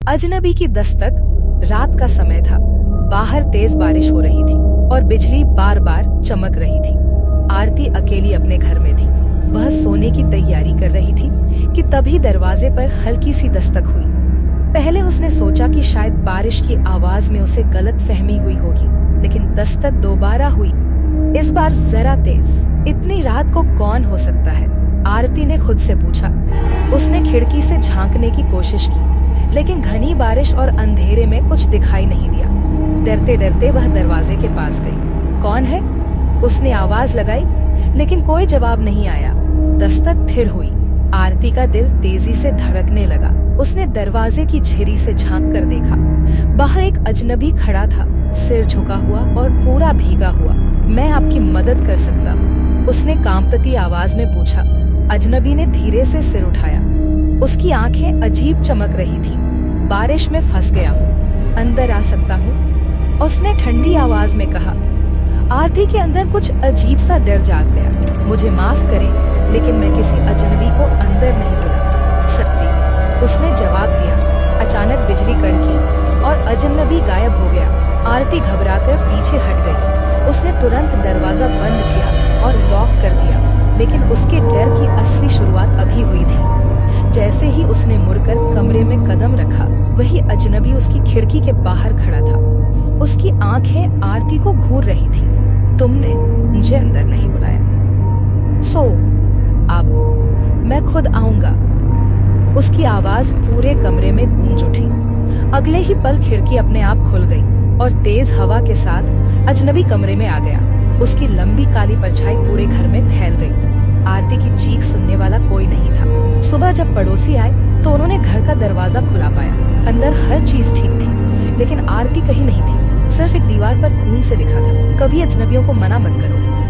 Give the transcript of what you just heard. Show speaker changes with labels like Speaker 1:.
Speaker 1: अजनबी की दस्तक। रात का समय था। बाहर तेज बारिश हो रही थी और बिजली बार बार चमक रही थी। आरती अकेली अपने घर में थी। वह सोने की तैयारी कर रही थी कि तभी दरवाजे पर हल्की सी दस्तक हुई। पहले उसने सोचा कि शायद बारिश की आवाज में उसे गलत फहमी हुई होगी, लेकिन दस्तक दोबारा हुई, इस बार जरा तेज। इतनी रात को कौन हो सकता है? आरती ने खुद से पूछा। उसने खिड़की से झांकने की कोशिश की, लेकिन घनी बारिश और अंधेरे में कुछ दिखाई नहीं दिया। डरते डरते वह दरवाजे के पास गई। कौन है? उसने आवाज लगाई, लेकिन कोई जवाब नहीं आया। दस्तक फिर हुई। आरती का दिल तेजी से धड़कने लगा। उसने दरवाजे की झिरी से झांक कर देखा। बाहर एक अजनबी खड़ा था, सिर झुका हुआ और पूरा भीगा हुआ। मैं आपकी मदद कर सकता हूँ? उसने कांपती आवाज में पूछा। अजनबी ने धीरे से सिर उठाया। उसकी आंखें अजीब चमक रही थी। बारिश में फंस गया हूँ, अंदर आ सकता हूँ? उसने ठंडी आवाज में कहा। आरती के अंदर कुछ अजीब सा डर जाग गया। मुझे माफ करें, लेकिन मैं किसी अजनबी को अंदर नहीं बुला सकती, उसने जवाब दिया। अचानक बिजली कड़की और अजनबी गायब हो गया। आरती घबराकर पीछे हट गई। उसने तुरंत दरवाजा बंद किया और लॉक कर दिया, लेकिन उसके डर की असली शुरुआत अभी हुई थी। जैसे ही उसने मुड़कर कमरे में कदम रखा, वही अजनबी उसकी खिड़की के बाहर खड़ा था। उसकी आंखें आरती को घूर रही थी। तुमने मुझे अंदर नहीं बुलाया। अब मैं खुद आऊंगा। उसकी आवाज पूरे कमरे में गूंज उठी। अगले ही पल खिड़की अपने आप खुल गई और तेज हवा के साथ अजनबी कमरे में आ गया। उसकी लंबी काली परछाई पूरे घर में फैल गई। आरती की चीख सुनने वाला कोई नहीं था। सुबह जब पड़ोसी आए तो उन्होंने घर का दरवाजा खुला पाया। अंदर हर चीज ठीक थी, लेकिन आरती कहीं नहीं थी। सिर्फ एक दीवार पर खून से लिखा था, कभी अजनबियों को मना मत करो।